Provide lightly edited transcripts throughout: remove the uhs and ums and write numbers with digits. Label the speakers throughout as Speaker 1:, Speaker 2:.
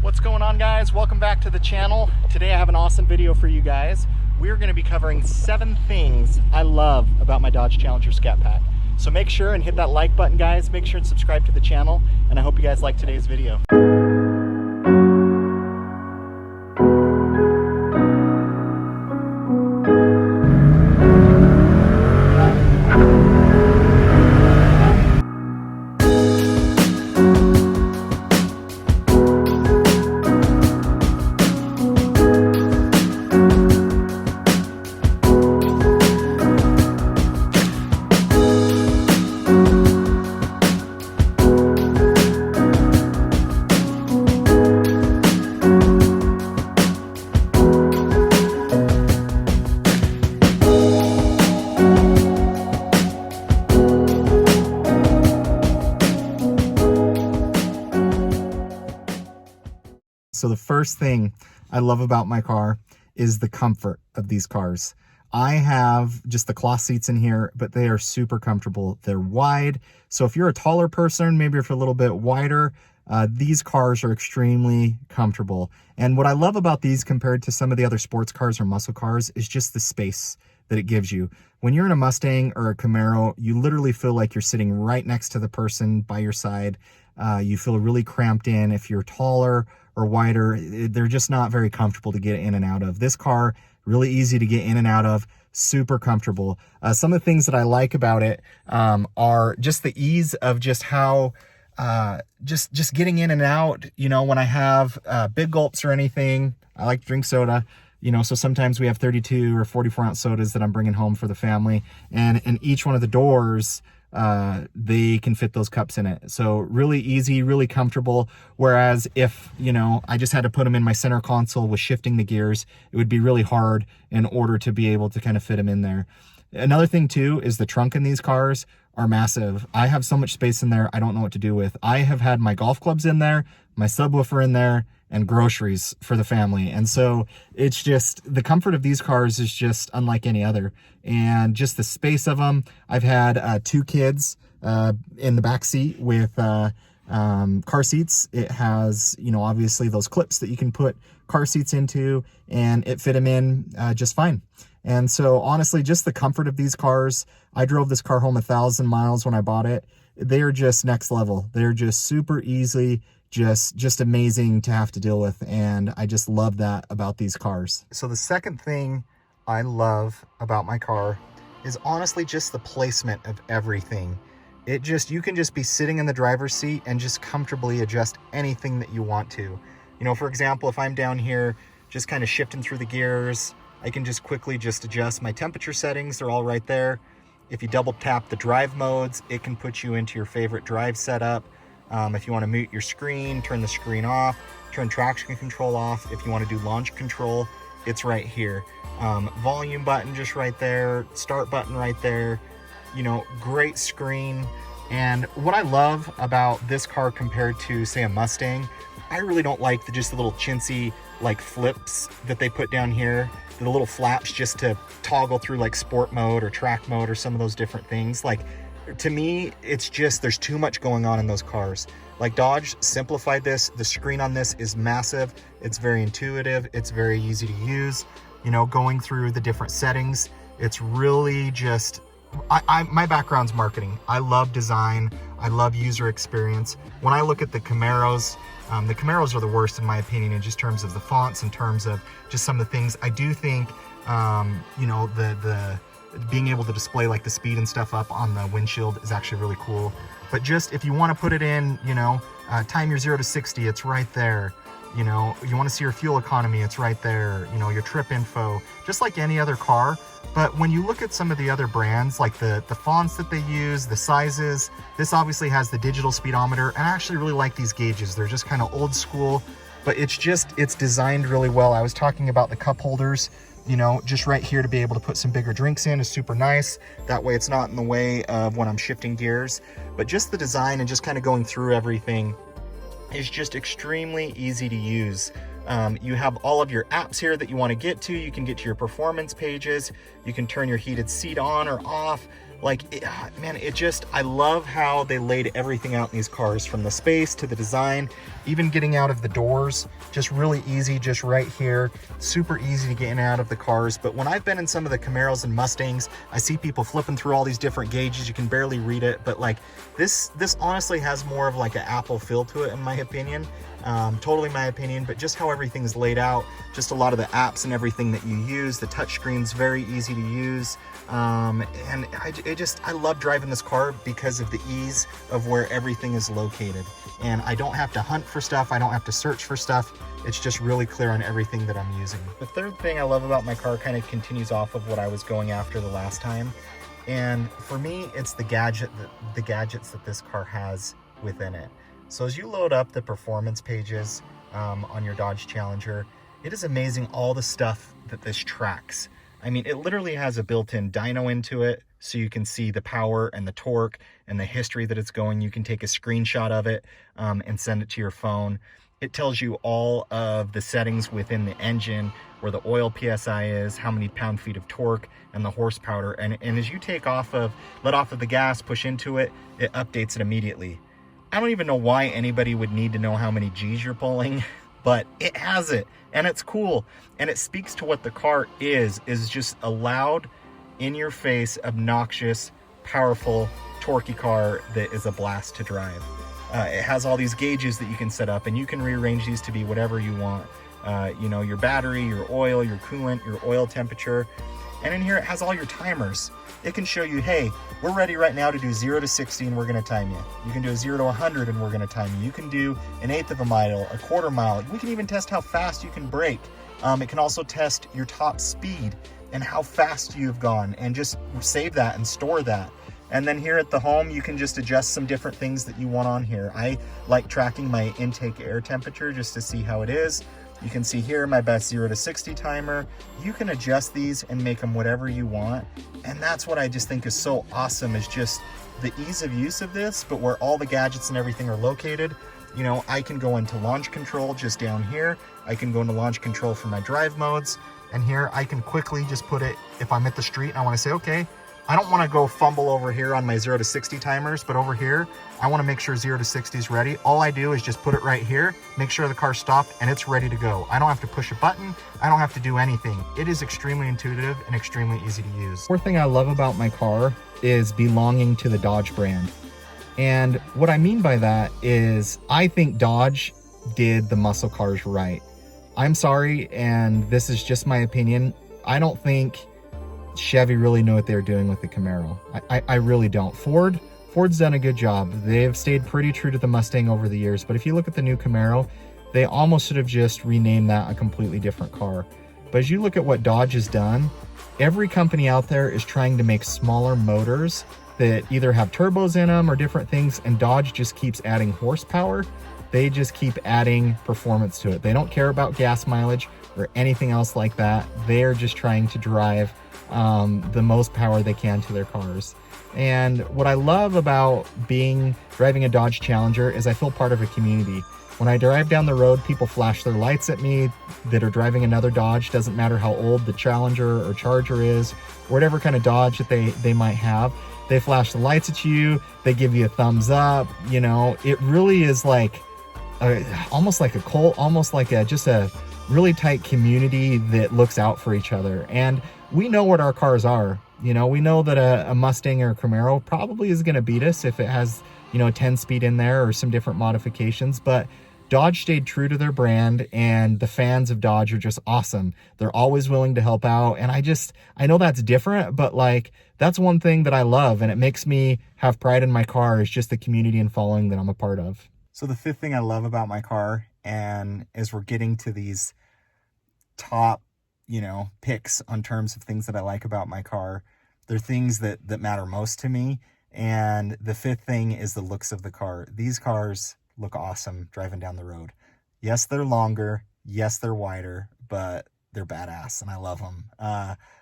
Speaker 1: What's going on, guys? Welcome back to the channel. Today I have an awesome video for you guys. We're going to be covering 7 things I love about my Dodge Challenger Scat Pack. So make sure and hit that like button, guys. Make sure and subscribe to the channel, and I hope you guys like today's video. So the first thing I love about my car is the comfort of these cars. I have just the cloth seats in here, but they are super comfortable. They're wide. So if you're a taller person, maybe if you're a little bit wider, these cars are extremely comfortable. And what I love about these compared to some of the other sports cars or muscle cars is just the space that it gives you. When you're in a Mustang or a Camaro, you literally feel like you're sitting right next to the person by your side. You feel really cramped in. If you're taller or wider, they're just not very comfortable to get in and out of. This car, really easy to get in and out of, super comfortable. Some of the things that I like about it are just the ease of just how just getting in and out. You know, when I have big gulps or anything, I like to drink soda. You know, so sometimes we have 32 or 44 ounce sodas that I'm bringing home for the family, and in each one of the doors, they can fit those cups in it. So really easy, really comfortable. Whereas if, you know, I just had to put them in my center console with shifting the gears, it would be really hard in order to be able to kind of fit them in there. Another thing too is the trunk in these cars are massive. I have so much space in there, I don't know what to do with. I have had my golf clubs in there, my subwoofer in there, and groceries for the family. And so it's just, the comfort of these cars is just unlike any other. And just the space of them. I've had 2 kids in the back seat with car seats. It has, you know, obviously those clips that you can put car seats into, and it fit them in just fine. And so honestly, just the comfort of these cars, I drove this car home 1,000 miles when I bought it. They're just next level. They're just super easy, just amazing to have to deal with. And I just love that about these cars. So the second thing I love about my car is honestly just the placement of everything. It just, you can just be sitting in the driver's seat and just comfortably adjust anything that you want to. You know, for example, if I'm down here just kind of shifting through the gears, I can just quickly just adjust my temperature settings. They're all right there. If you double tap the drive modes, it can put you into your favorite drive setup. If you want to mute your screen, turn the screen off, turn traction control off. If you want to do launch control, it's right here. Volume button just right there, start button right there. You know, great screen. And what I love about this car compared to, say, a Mustang, I really don't like just the little chintzy like flips that they put down here, the little flaps just to toggle through like sport mode or track mode or some of those different things. Like, to me, it's just, there's too much going on in those cars. Like, Dodge simplified this. The screen on this is massive. It's very intuitive. It's very easy to use. You know, going through the different settings, it's really just, my background's marketing. I love design. I love user experience. When I look at the Camaros are the worst in my opinion in just terms of the fonts, in terms of just some of the things. I do think, you know, the being able to display like the speed and stuff up on the windshield is actually really cool. But just if you want to put it in, you know, time your 0 to 60, it's right there. You know, you want to see your fuel economy, it's right there. You know, your trip info, just like any other car. But when you look at some of the other brands, like the fonts that they use, the sizes, this obviously has the digital speedometer. And I actually really like these gauges. They're just kind of old school, but it's designed really well. I was talking about the cup holders, you know, just right here to be able to put some bigger drinks in is super nice. That way it's not in the way of when I'm shifting gears. But just the design and just kind of going through everything is just extremely easy to use. You have all of your apps here that you want to get to. You can get to your performance pages. You can turn your heated seat on or off. Man, I love how they laid everything out in these cars, from the space to the design, even getting out of the doors, just really easy, just right here, super easy to get in and out of the cars. But when I've been in some of the Camaros and Mustangs, I see people flipping through all these different gauges, you can barely read it, but like this honestly has more of like an Apple feel to it, in my opinion. Totally my opinion, but just how everything's laid out, just a lot of the apps and everything that you use, the touchscreen's very easy to use. And I love driving this car because of the ease of where everything is located. And I don't have to hunt for stuff. I don't have to search for stuff. It's just really clear on everything that I'm using. The third thing I love about my car kind of continues off of what I was going after the last time. And for me, it's the gadgets that this car has within it. So as you load up the performance pages on your Dodge Challenger, it is amazing all the stuff that this tracks. I mean, it literally has a built-in dyno into it, so you can see the power and the torque and the history that it's going. You can take a screenshot of it and send it to your phone. It tells you all of the settings within the engine, where the oil PSI is, how many pound-feet of torque, and the horsepower. And as you let off of the gas, push into it, it updates it immediately. I don't even know why anybody would need to know how many G's you're pulling, but it has it, and it's cool. And it speaks to what the car is just a loud, in-your-face, obnoxious, powerful, torquey car that is a blast to drive. It has all these gauges that you can set up, and you can rearrange these to be whatever you want. You know, your battery, your oil, your coolant, your oil temperature. And in here, it has all your timers. It can show you, hey, we're ready right now to do 0 to 60 and we're gonna time you. You can do a 0 to 100 and we're gonna time you. You can do an eighth of a mile, a quarter mile. We can even test how fast you can brake. It can also test your top speed and how fast you've gone, and just save that and store that. And then here at the home, you can just adjust some different things that you want on here. I like tracking my intake air temperature just to see how it is. You can see here my best 0 to 60 timer. You can adjust these and make them whatever you want. And that's what I just think is so awesome, is just the ease of use of this, but where all the gadgets and everything are located. You know, I can go into launch control just down here. I can go into launch control for my drive modes. And here I can quickly just put it, if I'm at the street and I want to say, okay, I don't want to go fumble over here on my 0 to 60 timers, but over here, I want to make sure 0 to 60 is ready. All I do is just put it right here, make sure the car's stopped, and it's ready to go. I don't have to push a button. I don't have to do anything. It is extremely intuitive and extremely easy to use. Fourth thing I love about my car is belonging to the Dodge brand. And what I mean by that is I think Dodge did the muscle cars right. I'm sorry, and this is just my opinion. I don't think Chevy really knew what they were doing with the Camaro. I really don't. Ford's done a good job. They've stayed pretty true to the Mustang over the years, but if you look at the new Camaro, they almost should have just renamed that a completely different car. But as you look at what Dodge has done, every company out there is trying to make smaller motors that either have turbos in them or different things, and Dodge just keeps adding horsepower. They just keep adding performance to it. They don't care about gas mileage or anything else like that. They're just trying to drive the most power they can to their cars. And what I love about driving a Dodge Challenger is I feel part of a community. When I drive down the road, people flash their lights at me that are driving another Dodge. Doesn't matter how old the Challenger or Charger is, or whatever kind of Dodge that they might have. They flash the lights at you. They give you a thumbs up. You know, it really is like almost like a cult, almost like just a really tight community that looks out for each other. And we know what our cars are. You know, we know that a Mustang or a Camaro probably is going to beat us if it has, you know, 10 speed in there or some different modifications. But Dodge stayed true to their brand, and the fans of Dodge are just awesome. They're always willing to help out. And I know that's different, but like, that's one thing that I love, and it makes me have pride in my car, is just the community and following that I'm a part of. So the fifth thing I love about my car, and as we're getting to these top, you know, picks on terms of things that I like about my car, they're things that matter most to me. And the fifth thing is the looks of the car. These cars look awesome driving down the road. Yes, they're longer. Yes, they're wider, but they're badass and I love them.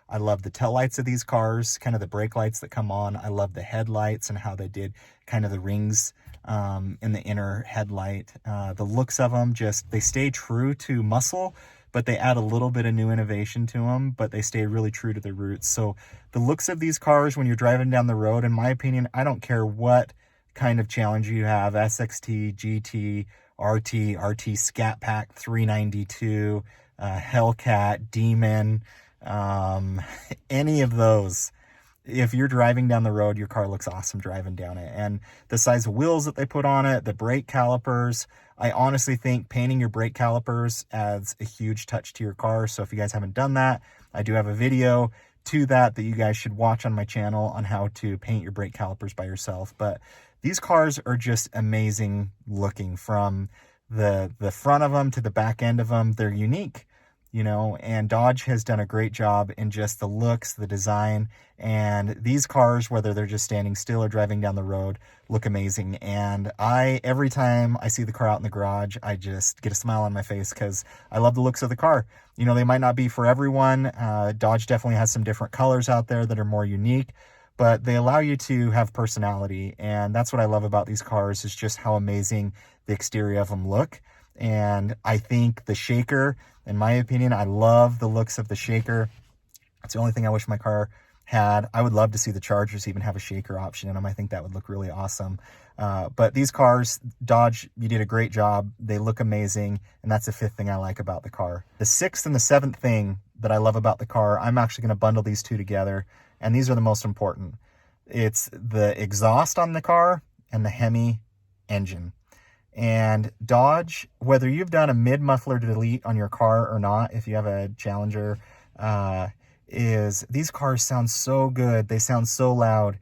Speaker 1: I love the taillights of these cars, kind of the brake lights that come on. I love the headlights and how they did kind of the rings in the inner headlight. The looks of them, they stay true to muscle, but they add a little bit of new innovation to them, but they stay really true to their roots. So the looks of these cars when you're driving down the road, in my opinion, I don't care what kind of challenge you have, SXT, GT, RT, Scat Pack 392, Hellcat, Demon, any of those. If you're driving down the road, your car looks awesome driving down it. And the size of wheels that they put on it, the brake calipers, I honestly think painting your brake calipers adds a huge touch to your car. So if you guys haven't done that, I do have a video to that you guys should watch on my channel on how to paint your brake calipers by yourself. But these cars are just amazing looking, from the front of them to the back end of them. They're unique, you know, and Dodge has done a great job in just the looks, the design, and these cars, whether they're just standing still or driving down the road, look amazing. And every time I see the car out in the garage, I just get a smile on my face because I love the looks of the car. You know, they might not be for everyone. Dodge definitely has some different colors out there that are more unique, but they allow you to have personality. And that's what I love about these cars, is just how amazing the exterior of them look. And I think the shaker, in my opinion, I love the looks of the shaker. It's the only thing I wish my car had. I would love to see the Chargers even have a shaker option in them. I think that would look really awesome. But these cars, Dodge, you did a great job. They look amazing. And that's the fifth thing I like about the car. The sixth and the seventh thing that I love about the car, I'm actually going to bundle these two together. And these are the most important. It's the exhaust on the car and the Hemi engine. And Dodge, whether you've done a mid-muffler delete on your car or not, if you have a Challenger, these cars sound so good. They sound so loud.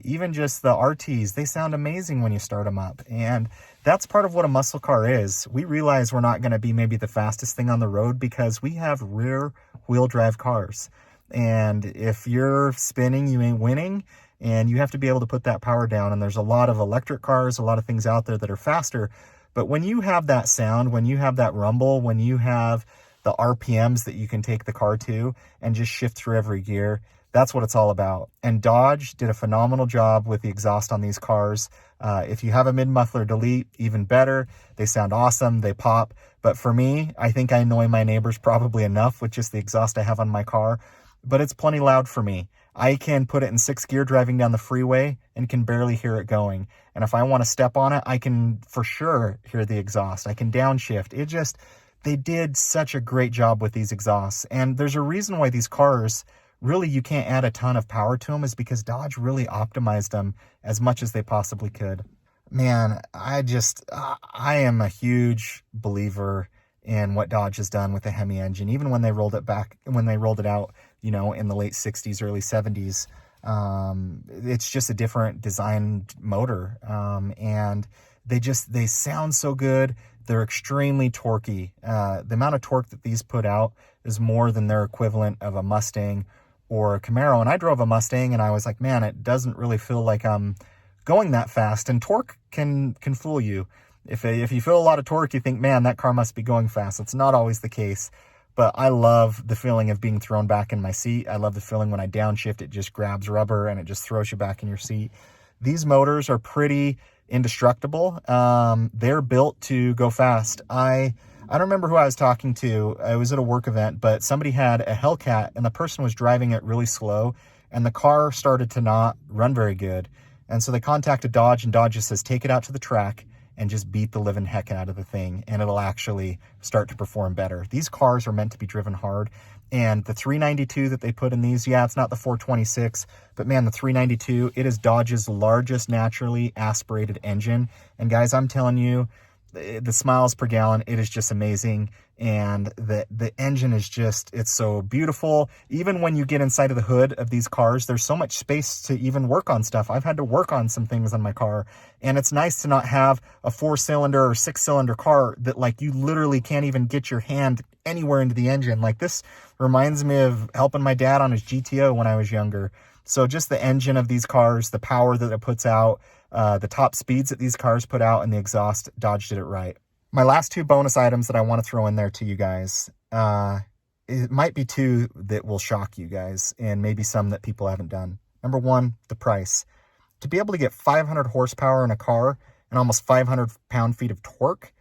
Speaker 1: Even just the RTs, they sound amazing when you start them up. And that's part of what a muscle car is. We realize we're not going to be maybe the fastest thing on the road because we have rear wheel drive cars. And if you're spinning, you ain't winning, and you have to be able to put that power down. And there's a lot of electric cars, a lot of things out there that are faster. But when you have that sound, when you have that rumble, when you have the RPMs that you can take the car to and just shift through every gear, that's what it's all about. And Dodge did a phenomenal job with the exhaust on these cars. If you have a mid-muffler delete, even better. They sound awesome. They pop. But for me, I think I annoy my neighbors probably enough with just the exhaust I have on my car. But it's plenty loud for me. I can put it in 6th gear driving down the freeway and can barely hear it going. And if I want to step on it, I can for sure hear the exhaust. I can downshift. They did such a great job with these exhausts. And there's a reason why these cars, really, you can't add a ton of power to them, is because Dodge really optimized them as much as they possibly could. Man, I am a huge believer in what Dodge has done with the Hemi engine. Even when they rolled it out, you know, in the late 60s, early 70s, it's just a different designed motor. And they sound so good. They're extremely torquey. The amount of torque that these put out is more than their equivalent of a Mustang or a Camaro. And I drove a Mustang and I was like, man, it doesn't really feel like I'm going that fast. And torque can fool you. If you feel a lot of torque, you think, man, that car must be going fast. It's not always the case. But I love the feeling of being thrown back in my seat. I love the feeling when I downshift, it just grabs rubber and it just throws you back in your seat. These motors are pretty indestructible. They're built to go fast. I don't remember who I was talking to. I was at a work event, but somebody had a Hellcat and the person was driving it really slow and the car started to not run very good. And so they contacted Dodge, and Dodge just says, take it out to the track and just beat the living heck out of the thing, and it'll actually start to perform better. These cars are meant to be driven hard, and the 392 that they put in these, yeah, it's not the 426, but man, the 392, it is Dodge's largest naturally aspirated engine. And guys, I'm telling you, the smiles per gallon, it is just amazing. And the engine is just, it's so beautiful. Even when you get inside of the hood of these cars, there's so much space to even work on stuff. I've had to work on some things on my car, and it's nice to not have a 4-cylinder or 6-cylinder car that, like, you literally can't even get your hand anywhere into the engine. Like, this reminds me of helping my dad on his GTO when I was younger. So just the engine of these cars, the power that it puts out, the top speeds that these cars put out, and the exhaust, Dodge did it right. My last two bonus items that I want to throw in there to you guys. it might be two that will shock you guys, and maybe some that people haven't done. Number one, the price. To be able to get 500 horsepower in a car and almost 500 pound-feet of torque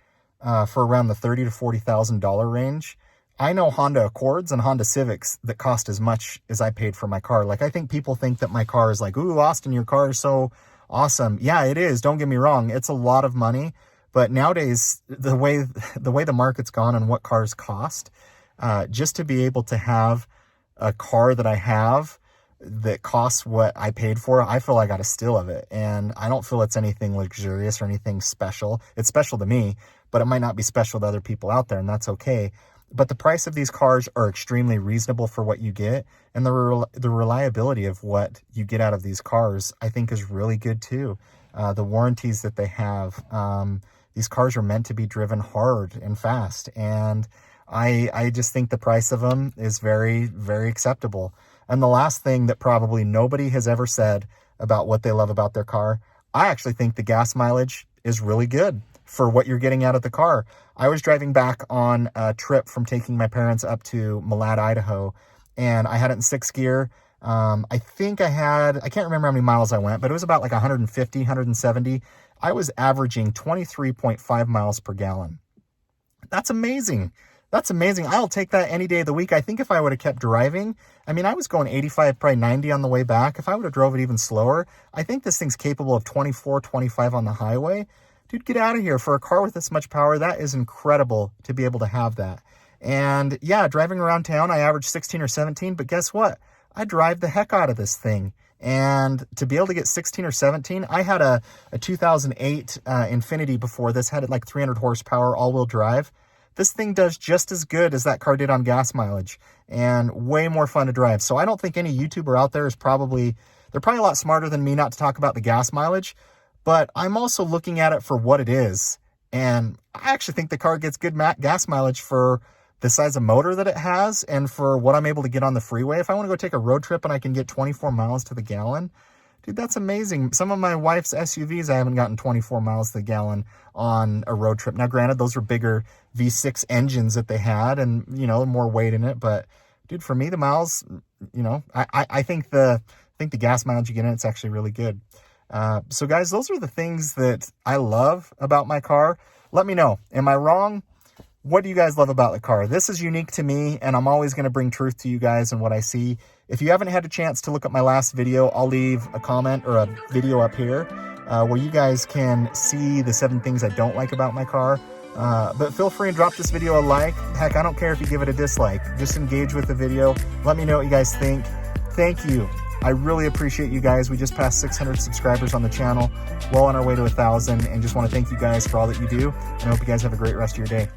Speaker 1: for around the $30,000 to $40,000 range. I know Honda Accords and Honda Civics that cost as much as I paid for my car. Like, I think people think that my car is like, ooh, Austin, your car is so awesome. Yeah, it is. Don't get me wrong. It's a lot of money. But nowadays, the way the market's gone and what cars cost, just to be able to have a car that I have that costs what I paid for, I feel I got a steal of it. And I don't feel it's anything luxurious or anything special. It's special to me, but it might not be special to other people out there, and that's okay. But the price of these cars are extremely reasonable for what you get, and the reliability of what you get out of these cars, I think, is really good too. The warranties that they have, these cars are meant to be driven hard and fast, and I just think the price of them is very, very acceptable. And the last thing that probably nobody has ever said about what they love about their car, I actually think the gas mileage is really good for what you're getting out of the car. I was driving back on a trip from taking my parents up to Malad, Idaho, and I had it in 6th gear. I think I can't remember how many miles I went, but it was about like 150, 170. I was averaging 23.5 miles per gallon. That's amazing. That's amazing. I'll take that any day of the week. I think if I would have kept driving, I mean, I was going 85, probably 90 on the way back. If I would have drove it even slower, I think this thing's capable of 24, 25 on the highway. Dude, get out of here. For a car with this much power, that is incredible to be able to have that. And yeah, driving around town, I average 16 or 17, but guess what? I drive the heck out of this thing. And to be able to get 16 or 17, I had a 2008 Infiniti before this, had it like 300 horsepower, all-wheel drive. This thing does just as good as that car did on gas mileage, and way more fun to drive. So I don't think any YouTuber out there is they're probably a lot smarter than me not to talk about the gas mileage, but I'm also looking at it for what it is. And I actually think the car gets good gas mileage for the size of motor that it has and for what I'm able to get on the freeway. If I want to go take a road trip and I can get 24 miles to the gallon, dude, that's amazing. Some of my wife's SUVs, I haven't gotten 24 miles to the gallon on a road trip. Now, granted, those were bigger V6 engines that they had and, you know, more weight in it. But, dude, for me, the miles, you know, I think the gas mileage you get in it's actually really good. So, guys, those are the things that I love about my car. Let me know. Am I wrong? What do you guys love about the car? This is unique to me, and I'm always going to bring truth to you guys and what I see. If you haven't had a chance to look at my last video, I'll leave a comment or a video up here where you guys can see the 7 things I don't like about my car. But feel free and drop this video a like. Heck, I don't care if you give it a dislike. Just engage with the video. Let me know what you guys think. Thank you. I really appreciate you guys. We just passed 600 subscribers on the channel. Well on our way to 1,000, and just want to thank you guys for all that you do. And I hope you guys have a great rest of your day.